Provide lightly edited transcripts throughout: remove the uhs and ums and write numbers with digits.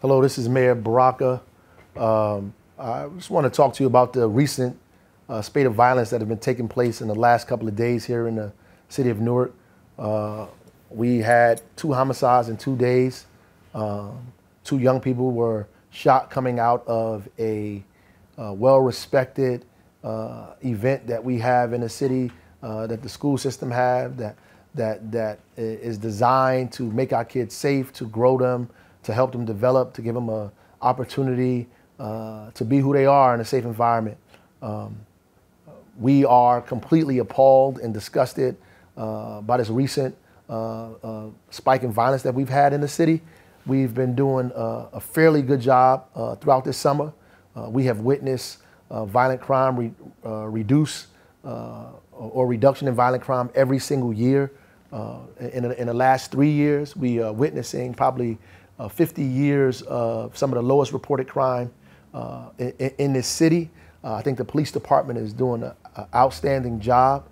Hello, this is Mayor Baraka. I just want to talk to you about the recent spate of violence that have been taking place in the last couple of days here in the city of Newark. We had 2 homicides in 2 days. 2 young people were shot coming out of a well-respected event that we have in the city, that the school system have, that is designed to make our kids safe, to grow them, to help them develop, to give them an opportunity to be who they are in a safe environment. We are completely appalled and disgusted by this recent spike in violence that we've had in the city. We've been doing a fairly good job throughout this summer. We have witnessed violent crime reduce or reduction in violent crime every single year. In the last 3 years, we are witnessing probably 50 years of some of the lowest reported crime in this city. I think the police department is doing an outstanding job.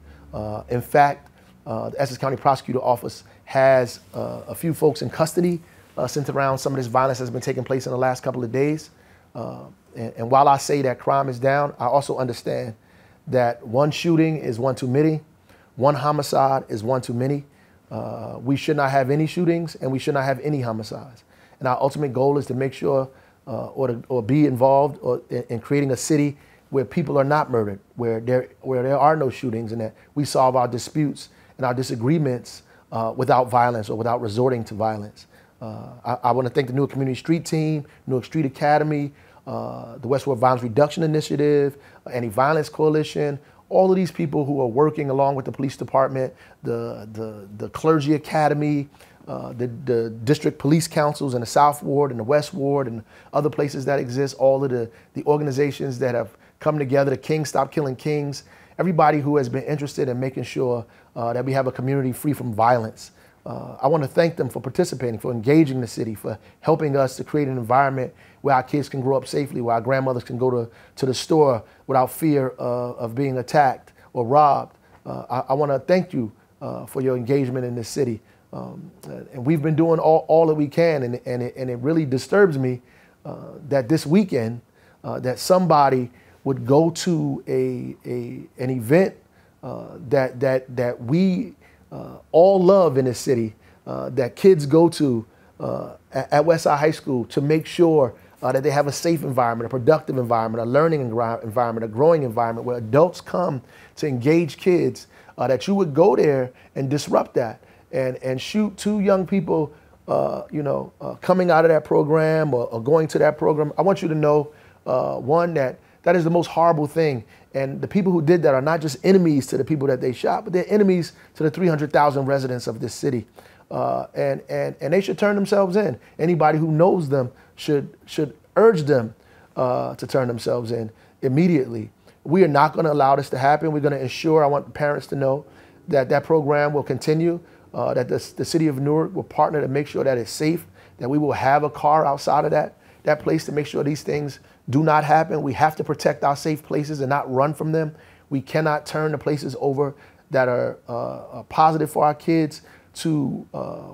In fact, the Essex County Prosecutor Office has a few folks in custody centered around some of this violence that's been taking place in the last couple of days. And while I say that crime is down, I also understand that one shooting is one too many, one homicide is one too many. We should not have any shootings and we should not have any homicides. And our ultimate goal is to make sure or be involved in creating a city where people are not murdered, where there are no shootings, and that we solve our disputes and our disagreements without violence or without resorting to violence. I want to thank the Newark Community Street Team, Newark Street Academy, the Westward Violence Reduction Initiative, Anti-Violence Coalition, all of these people who are working along with the police department, the Clergy Academy, the district police councils in the South Ward and the West Ward and other places that exist, all of the organizations that have come together, the Kings Stop Killing Kings, everybody who has been interested in making sure that we have a community free from violence. I want to thank them for participating, for engaging the city, for helping us to create an environment where our kids can grow up safely, where our grandmothers can go to the store without fear of being attacked or robbed. I want to thank you for your engagement in this city. And we've been doing all that we can, and it really disturbs me that this weekend that somebody would go to an event that we all love in this city, that kids go to at Westside High School to make sure that they have a safe environment, a productive environment, a learning environment, a growing environment where adults come to engage kids, that you would go there and disrupt that and shoot 2 young people coming out of that program or going to that program. I want you to know, one, that is the most horrible thing. And the people who did that are not just enemies to the people that they shot, but they're enemies to the 300,000 residents of this city. And they should turn themselves in. Anybody who knows them should urge them to turn themselves in immediately. We are not going to allow this to happen. We're going to ensure, I want the parents to know, that that program will continue, that the city of Newark will partner to make sure that it's safe, that we will have a car outside of that place to make sure these things do not happen. We have to protect our safe places and not run from them. We cannot turn the places over that are positive for our kids to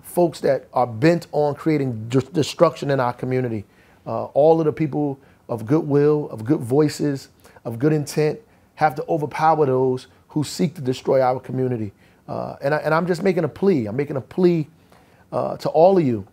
folks that are bent on creating destruction in our community. All of the people of goodwill, of good voices, of good intent have to overpower those who seek to destroy our community. And I'm just making a plea. I'm making a plea to all of you,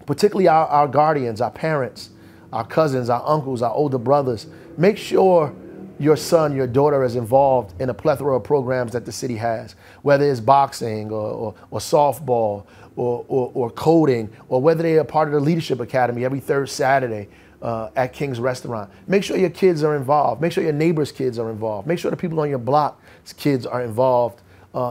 particularly our guardians, our parents, our cousins, our uncles, our older brothers. Make sure your son, your daughter is involved in a plethora of programs that the city has, whether it's boxing or softball or coding, or whether they are part of the Leadership Academy every 3rd Saturday at King's Restaurant. Make sure your kids are involved. Make sure your neighbors' kids are involved. Make sure the people on your block's kids are involved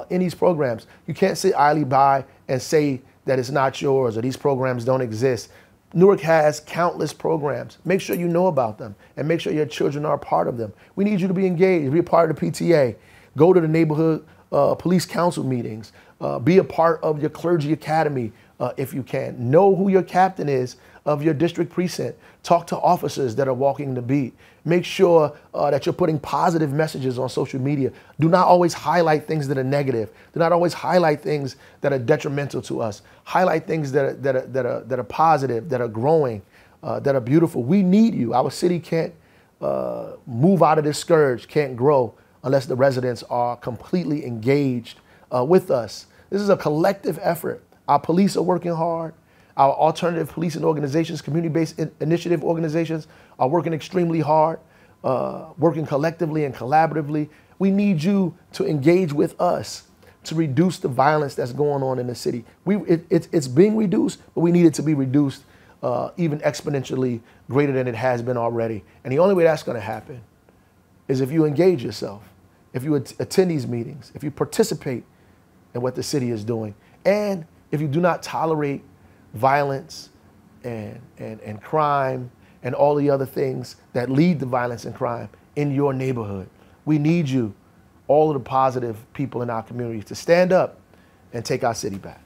in these programs. You can't sit idly by and say that it's not yours or these programs don't exist. Newark has countless programs. Make sure you know about them and make sure your children are a part of them. We need you to be engaged, be a part of the PTA, go to the neighborhood police council meetings, be a part of your clergy academy if you can. Know who your captain is of your district precinct. Talk to officers that are walking the beat. Make sure that you're putting positive messages on social media. Do not always highlight things that are negative. Do not always highlight things that are detrimental to us. Highlight things that are positive, that are growing. that are beautiful. We need you. Our city can't move out of this scourge, can't grow unless the residents are completely engaged with us. This is a collective effort. Our police are working hard. Our alternative policing organizations, community-based initiative organizations are working extremely hard, working collectively and collaboratively. We need you to engage with us to reduce the violence that's going on in the city. It's being reduced, but we need it to be reduced even exponentially greater than it has been already. And the only way that's going to happen is if you engage yourself, if you attend these meetings, if you participate in what the city is doing, and if you do not tolerate violence and crime and all the other things that lead to violence and crime in your neighborhood. We need you, all of the positive people in our community, to stand up and take our city back.